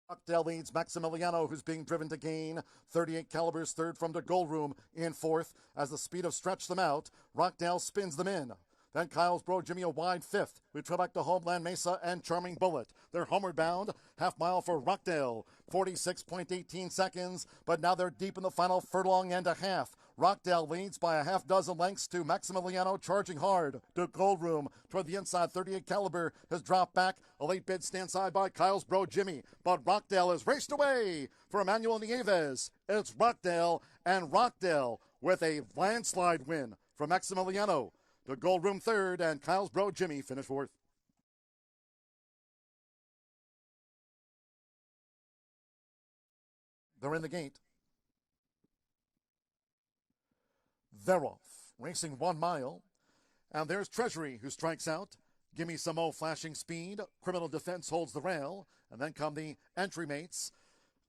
Rockdale leads Maximiliano, who's being driven to gain. 38 Caliber's third from the goal room in fourth. As the speed of stretch them out, Rockdale spins them in. Then Kyle's Bro Jimmy a wide fifth. We trail back to Homeland Mesa and Charming Bullet. They're homeward bound. Half mile for Rockdale. 46.18 seconds, but now they're deep in the final furlong and a half. Rockdale leads by a half dozen lengths to Maximiliano charging hard. To Gold Room toward the inside. 38 Caliber has dropped back. A late bid stand side by Kyle's Bro Jimmy, but Rockdale is raced away for Emmanuel Nieves. It's Rockdale, and Rockdale with a landslide win from Maximiliano. The Gold Room third, and Kyle's Bro Jimmy finished fourth. They're in the gate. They're off, racing 1 mile. And there's Treasury, who strikes out. Gimme Some Mo flashing speed. Criminal Defense holds the rail. And then come the entry mates.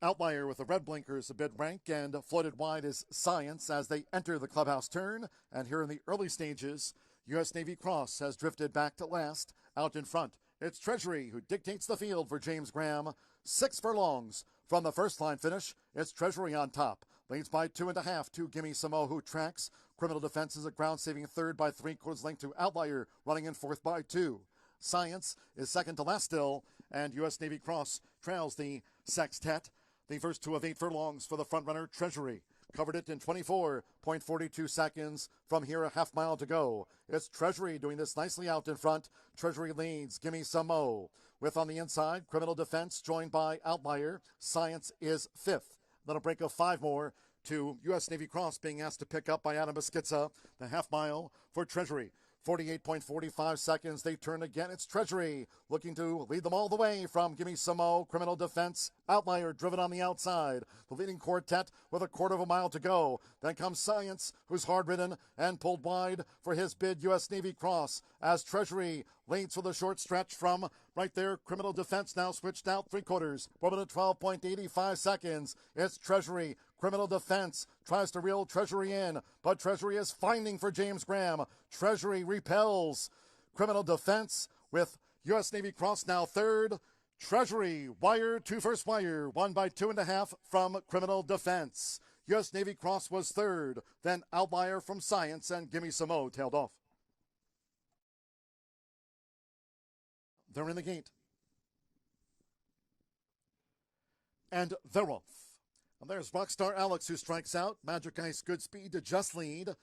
Outlier with the red blinkers a bit rank, and floated wide is Science as they enter the clubhouse turn. And here in the early stages, U.S. Navy Cross has drifted back to last. Out in front, it's Treasury who dictates the field for James Graham. 6 furlongs from the first line finish. It's Treasury on top. Leads by 2.5 to Gimme Some Mo, who tracks. Criminal Defense is a ground-saving third by 3/4 length to Outlier, running in fourth by 2. Science is second to last still, and U.S. Navy Cross trails the sextet. The first 2 of 8 furlongs for the front-runner Treasury. Covered it in 24.42 seconds. From here, a half mile to go. It's Treasury doing this nicely out in front. Treasury leads Gimme Some Mo. With on the inside, Criminal Defense joined by Outlier. Science is fifth. Then a break of 5 more to U.S. Navy Cross being asked to pick up by Adam Beschizza. The half mile for Treasury. 48.45 seconds. They turn again. It's Treasury looking to lead them all the way from Gimme Some Mo. Criminal Defense. Outlier driven on the outside. The leading quartet with a 1/4 of a mile to go. Then comes Science, who's hard ridden and pulled wide for his bid. U.S. Navy Cross as Treasury leads for the short stretch from right there. Criminal Defense now switched out 3/4. 1 minute 12.85 seconds. It's Treasury. Criminal Defense tries to reel Treasury in, but Treasury is finding for James Graham. Treasury repels Criminal Defense with U.S. Navy Cross now third. Treasury wire to first wire, won by 2.5 from Criminal Defense. U.S. Navy Cross was third, then Outlier from Science, and Gimme Some Mo tailed off. They're in the gate. And they're off. And there's Rockstar Alex, who strikes out. Magic Ice good speed to just lead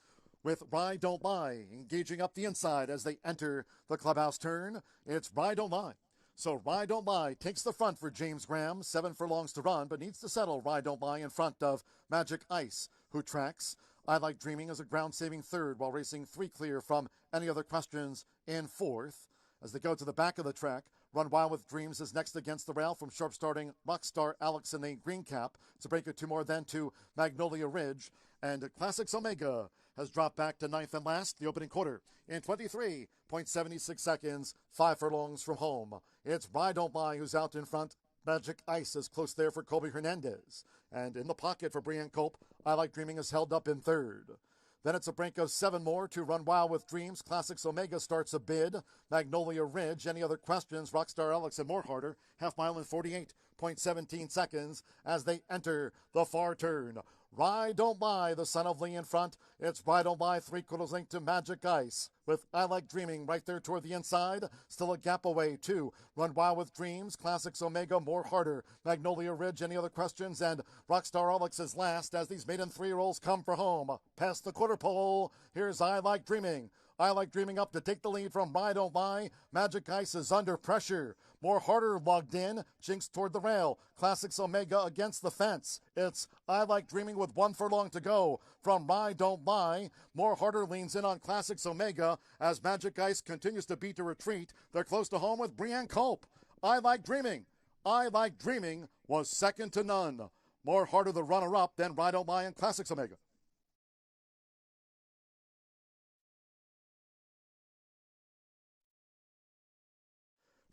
with Ride Don't Lie engaging up the inside as they enter the clubhouse turn. It's Ride Don't Lie. So Ride Don't Lie takes the front for James Graham. 7 furlongs to run, but needs to settle Ride Don't Lie in front of Magic Ice, who tracks. I Like Dreaming as a ground-saving third while racing 3 clear from any other questions in fourth. As they go to the back of the track, Run Wild with Dreams is next against the rail from sharp starting Rockstar Alex in the green cap. It's a break of 2 more then to Magnolia Ridge. And Classics Omega has dropped back to ninth and last, the opening quarter, in 23.76 seconds, 5 furlongs from home. It's Ride Don't Lie who's out in front. Magic Ice is close there for Colby Hernandez. And in the pocket for Brian Cope, I Like Dreaming is held up in third. Then it's a break of 7 more to Run Wild with Dreams. Classics Omega starts a bid. Magnolia Ridge. Any other questions? Rockstar Alex and more harder. Half mile in 48.17 seconds as they enter the far turn. Ride Don't Lie, the son of Lee in front. It's Ride Don't Lie, 3/4 length to Magic Ice. With I Like Dreaming right there toward the inside. Still a gap away to Run Wild with Dreams. Classics Omega, more harder. Magnolia Ridge, any other questions? And Rockstar Alex is last as these maiden 3-year-olds come for home. Past the quarter pole, here's I Like Dreaming. I Like Dreaming up to take the lead from Ride Don't Lie. Magic Ice is under pressure. More harder logged in. Jinx toward the rail. Classics Omega against the fence. It's I Like Dreaming with 1 furlong to go from Ride Don't Lie. More harder leans in on Classics Omega as Magic Ice continues to beat the retreat. They're close to home with Brian Cope. I Like Dreaming. I Like Dreaming was second to none. More harder the runner-up than Ride Don't Lie and Classics Omega.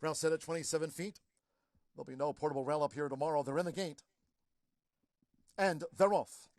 Rail set at 27 feet. There'll be no portable rail up here tomorrow. They're in the gate. And they're off.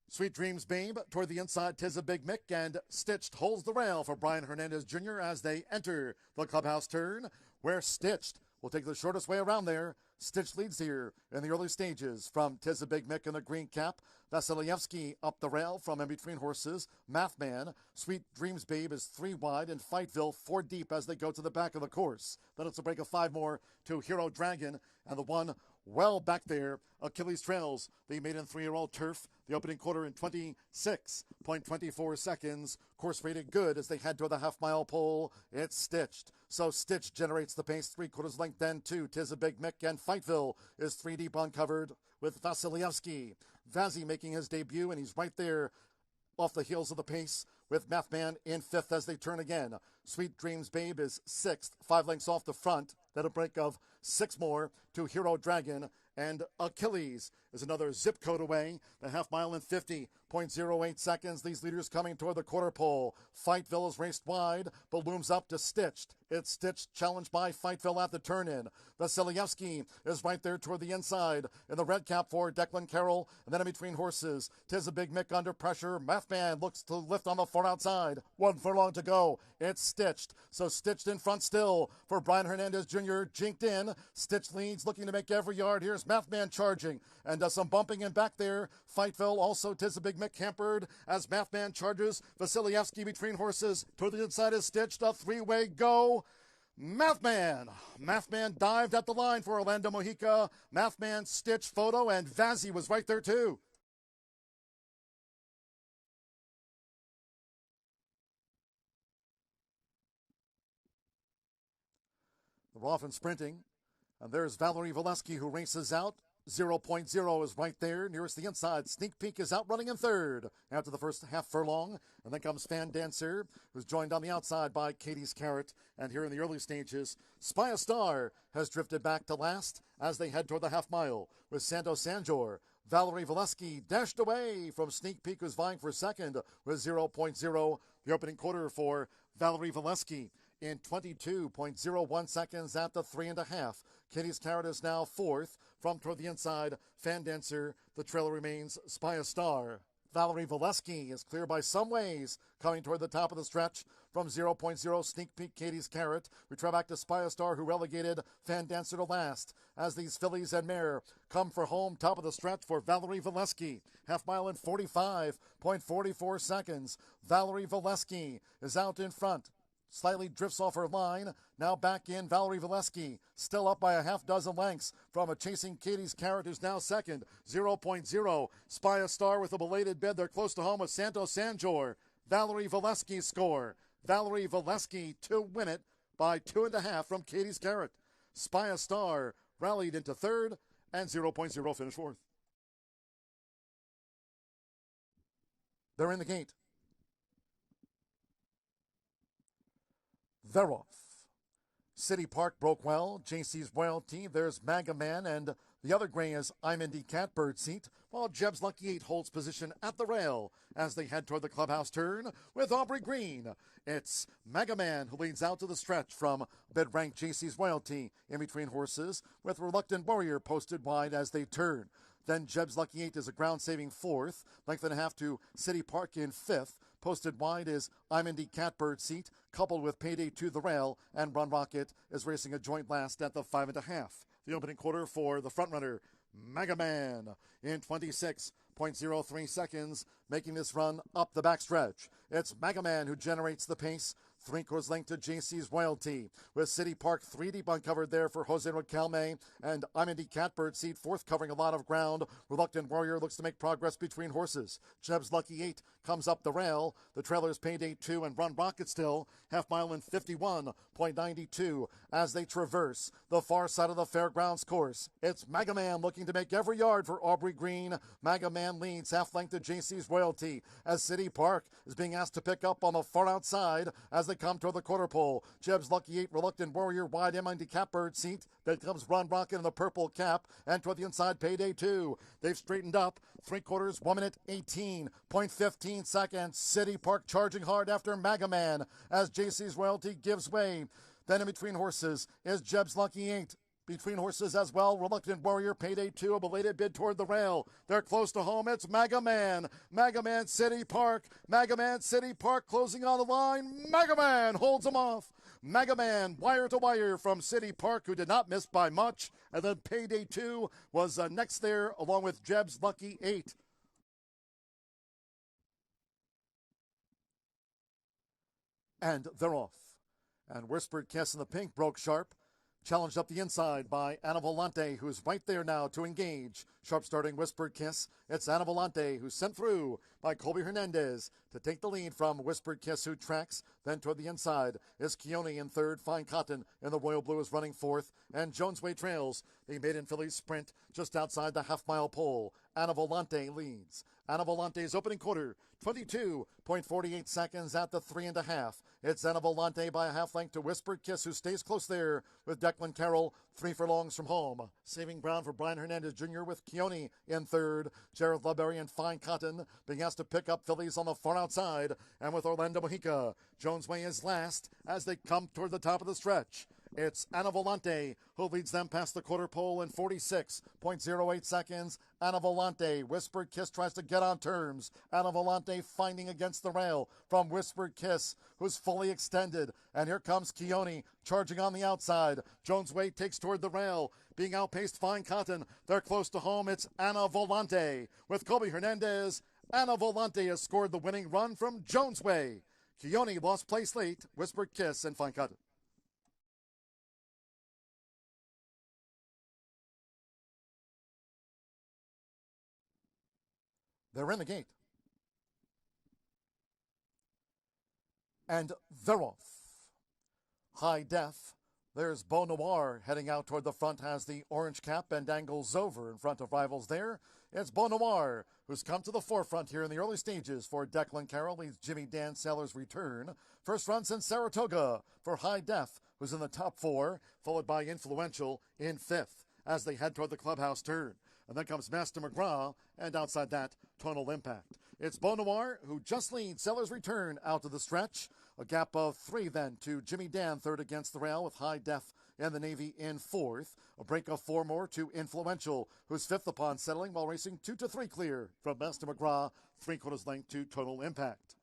Sweet Dreams Babe toward the inside. 'Tis a Big Mick, and Stitched holds the rail for Brian Hernandez Jr. as they enter the clubhouse turn, where Stitched will take the shortest way around there. Stitch leads here in the early stages from Tiz a Big Mick in the green cap. Vasilevsky up the rail from in between horses. Mathman, Sweet Dreams Babe is 3 wide, and Fightville 4 deep as they go to the back of the course. Then it's a break of 5 more to Hero Dragon, and the one well back there, Achilles Trails, the maiden 3-year-old turf. The opening quarter in 26.24 seconds. Course rated good as they head toward the half-mile pole. It's Stitched. So Stitch generates the pace 3/4 length then to Tiz a Big Mick, and Fightville is 3 deep uncovered with Vasilevsky. Vazzy making his debut, and he's right there off the heels of the pace with Mathman in 5th as they turn again. Sweet Dreams Babe is 6th, 5 lengths off the front. Then a break of 6 more to Hero Dragon, and Achilles is another zip code away. The half mile in 50.08 seconds. These leaders coming toward the quarter pole. Fightville is raced wide, but looms up to Stitched. It's Stitched, challenged by Fightville at the turn-in. Vasilevsky is right there toward the inside in the red cap for Declan Carroll, and then in between horses, Tiz a Big Mick under pressure. Mathman looks to lift on the far outside. 1 furlong to go. It's Stitched. So Stitched in front still for Brian Hernandez Jr. Jinked in. Stitched leads, looking to make every yard. Here's Mathman charging and does some bumping in back there. Fightville also Tiz a Big Mick hampered as Mathman charges. Vasilevsky between horses. Toward the inside is Stitched. A 3-way go. Mathman dived at the line for Orlando Mojica. Mathman Stitch photo, and Vazzy was right there too. They're off and sprinting, and there's Valerie Valesky who races out. 0.0 is right there, nearest the inside. Sneak Peek is out running in 3rd after the first half furlong. And then comes Fan Dancer, who's joined on the outside by Katie's Carrot. And here in the early stages, Spy a Star has drifted back to last as they head toward the half mile with Santo Sanjor. Valerie Valesky dashed away from Sneak Peek, who's vying for 2nd with 0.0. The opening quarter for Valerie Valesky in 22.01 seconds at the 3.5. Katie's Carrot is now 4th. From toward the inside, Fan Dancer. The trailer remains Spy a Star. Valerie Valesky is clear by some ways, coming toward the top of the stretch from 0.0. Sneak Peek, Katie's Carrot. We try back to Spy a Star, who relegated Fan Dancer to last, as these fillies and mare come for home. Top of the stretch for Valerie Valesky. Half mile in 45.44 seconds. Valerie Valesky is out in front. Slightly drifts off her line. Now back in, Valerie Valesky, still up by a half dozen lengths from a chasing Katie's Carrot, who's now 2nd. 0.0. Spy a Star with a belated bid. They're close to home with Santo Sanjor. Valerie Valesky's score. Valerie Valesky to win it by 2.5 from Katie's Carrot. Spy a Star rallied into 3rd, and 0.0 finished 4th. They're in the gate. Veroff. City Park broke well. JC's Royalty. There's Magaman, and the other gray is I'm Indy Catbird seat, while Jeb's Lucky 8 holds position at the rail as they head toward the clubhouse turn with Aubrey Green. It's Magaman who leads out to the stretch from bid-ranked JC's Royalty in between horses, with Reluctant Warrior posted wide as they turn. Then Jeb's Lucky 8 is a ground-saving 4th, length and a half to City Park in 5th. Posted wide is I'm Indy Catbird seat, coupled with Payday to the rail, and Run Rocket is racing a joint last at the 5.5. The opening quarter for the frontrunner, Magaman, in 26.03 seconds, making this run up the backstretch. It's Magaman who generates the pace. 3/4 length to JC's Royalty, with City Park 3 deep uncovered there for Jose Riquelme, and I'm Indy Catbird seat 4th, covering a lot of ground. Reluctant Warrior looks to make progress between horses. Jeb's Lucky 8 comes up the rail. The trailers Payday 2 and Run Rocket still. Half mile in 51.92 as they traverse the far side of the fairgrounds course. It's Magaman looking to make every yard for Aubrey Green. Magaman leads half length to JC's Royalty as City Park is being asked to pick up on the far outside as they come toward the quarter pole. Jeb's Lucky 8, Reluctant Warrior, wide M Indy Catbird seat. Then comes Run Rocket in the purple cap, and toward the inside, Payday 2. They've straightened up. 3/4, 1 minute, 18.15 seconds. City Park charging hard after Magaman as JC's Royalty gives way. Then in between horses is Jeb's Lucky 8. Between horses as well, Reluctant Warrior, Payday 2, a belated bid toward the rail. They're close to home. It's Magaman. Magaman City Park. Magaman City Park closing on the line. Magaman holds them off Mega Man wire to wire from City Park, who did not miss by much. And then Payday 2 was next there, along with Jeb's Lucky 8. And they're off. And Whispered Kiss in the pink broke sharp. Challenged up the inside by Anna Volante, who's right there now to engage. Sharp starting Whispered Kiss. It's Anna Volante, who's sent through by Colby Hernandez to take the lead from Whispered Kiss, who tracks. Then toward the inside is Keone in third. Fine Cotton in the Royal Blue is running fourth. And Jonesway trails the Maiden Fillies sprint just outside the half-mile pole. Anna Volante leads. Anna Volante's opening quarter, 22.48 seconds at the 3.5. It's Anna Volante by a half length to Whispered Kiss, who stays close there with Declan Carroll, 3 furlongs from home. Saving ground for Brian Hernandez Jr. with Keone in third. Jared Ludberry and Fine Cotton being asked to pick up fillies on the far outside. And with Orlando Mojica, Jonesway is last as they come toward the top of the stretch. It's Anna Volante who leads them past the quarter pole in 46.08 seconds. Anna Volante, Whispered Kiss tries to get on terms. Anna Volante finding against the rail from Whispered Kiss, who's fully extended. And here comes Keone charging on the outside. Jonesway takes toward the rail, being outpaced Fine Cotton. They're close to home. It's Anna Volante with Colby Hernandez. Anna Volante has scored the winning run from Jonesway. Keone lost place late. Whispered Kiss and Fine Cotton. They're in the gate. And they're off. High Def. There's Beau Noir heading out toward the front, has the orange cap and angles over in front of rivals there. It's Beau Noir who's come to the forefront here in the early stages for Declan Carroll. Leads Jimmy Dan Sailor's Return. First run since Saratoga for High Def, who's in the top 4, followed by Influential in 5th as they head toward the clubhouse turn. And then comes Master McGraw, and outside that, Tonal Impact. It's Beau Noir, who just leads Sailor's Return out to the stretch. A gap of 3 then to Jimmy Dan, third against the rail, with High Def and the Navy in 4th. A break of 4 more to Influential, who's 5th upon settling, while racing 2 to 3 clear from Master McGraw, 3/4 length to Tonal Impact.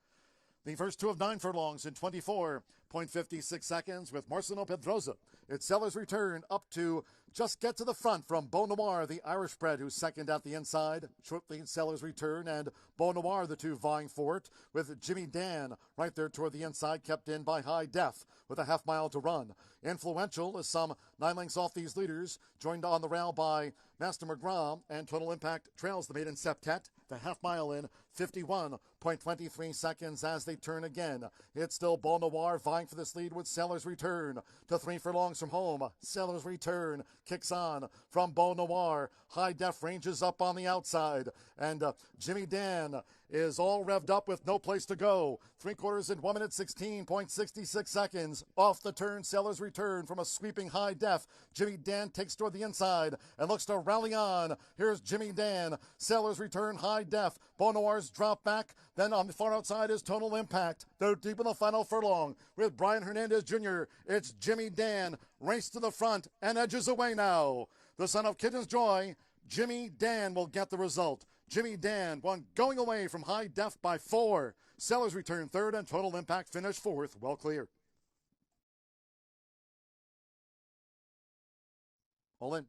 The first 2 of 9 furlongs in 24.56 seconds with Marcelo Pedroza. It's Sailor's Return up to just get to the front from Beau Noir, the Irish bred, who's second at the inside. Short lead Sailor's Return and Beau Noir, the 2 vying for it, with Jimmy Dan right there toward the inside, kept in by High Def with a half mile to run. Influential is some 9 lengths off these leaders, joined on the rail by Master McGraw, and Tonal Impact trails the maiden septet, the half mile in 51.23 seconds as they turn again. It's still Beau Noir vying for this lead with Sailor's Return to 3 furlongs from home. Sailor's Return kicks on from Beau Noir. High Def ranges up on the outside, and Jimmy Dan is all revved up with no place to go. 3/4 in 1 minute 16.66 seconds. Off the turn, Sailor's Return from a sweeping High Def. Jimmy Dan takes toward the inside and looks to rally on. Here's Jimmy Dan. Sailor's Return, High Def. Beau Noir's drop back. Then on the far outside is Tonal Impact. They're deep in the final furlong with Brian Hernandez Jr. It's Jimmy Dan. Race to the front and edges away now. The son of Kitten's Joy, Jimmy Dan will get the result. Jimmy Dan won going away from High Def by 4. Sailor's Return third and Tonal Impact finished 4th. Well clear. All in.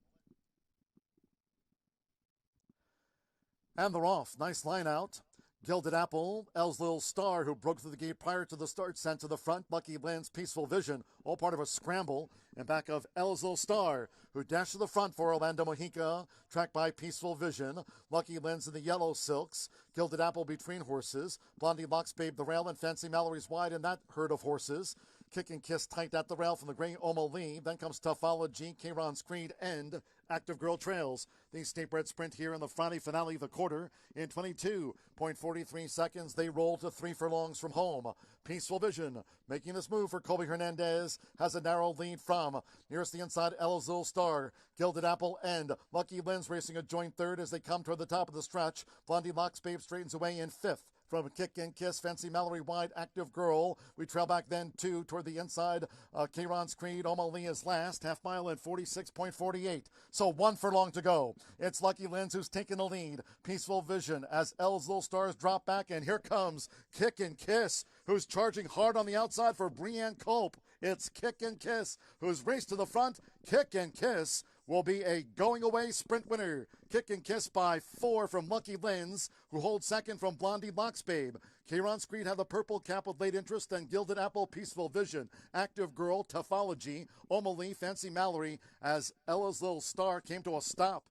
And they're off. Nice line out. Gilded Apple, Elle's Little Star, who broke through the gate prior to the start, sent to the front. Lucky Lynn's Peaceful Vision, all part of a scramble. In back of Elle's Little Star, who dashed to the front for Orlando Mojica, tracked by Peaceful Vision. Lucky Lynn's in the yellow silks. Gilded Apple between horses. Blondie Locks Babe the rail, and Fancy Mallory's wide in that herd of horses. Kick and Kiss tight at the rail from the gray Omo Lee. Then comes Tuffology, K-Ron's Creed, and Active Girl trails the State Bred Sprint here in the Friday finale of the quarter. In 22.43 seconds, they roll to 3 furlongs from home. Peaceful Vision, making this move for Colby Hernandez, has a narrow lead from nearest the inside, Elle's Little Star, Gilded Apple, and Lucky Lynn's racing a joint third as they come toward the top of the stretch. Blondie Locks Babe straightens away in 5th. From Kick and Kiss, Fancy Mallory wide, Active Girl. We trail back then 2 toward the inside. K-Ron's Creed, Omo Lee is last. Half mile in 46.48. So 1 furlong to go. It's Lucky Lynn's who's taking the lead. Peaceful Vision as Elle's Little Stars drop back. And here comes Kick and Kiss, who's charging hard on the outside for Brianne Culp. It's Kick and Kiss, who's raced to the front. Kick and Kiss will be a going-away sprint winner. Kick and Kiss by 4 from Lucky Lens, who holds second from Blondie Locksbabe. Kieron Screed had the purple cap with Late Interest, and Gilded Apple, Peaceful Vision. Active Girl, Toughology, Omalee, Fancy Mallory, as Ella's Little Star came to a stop.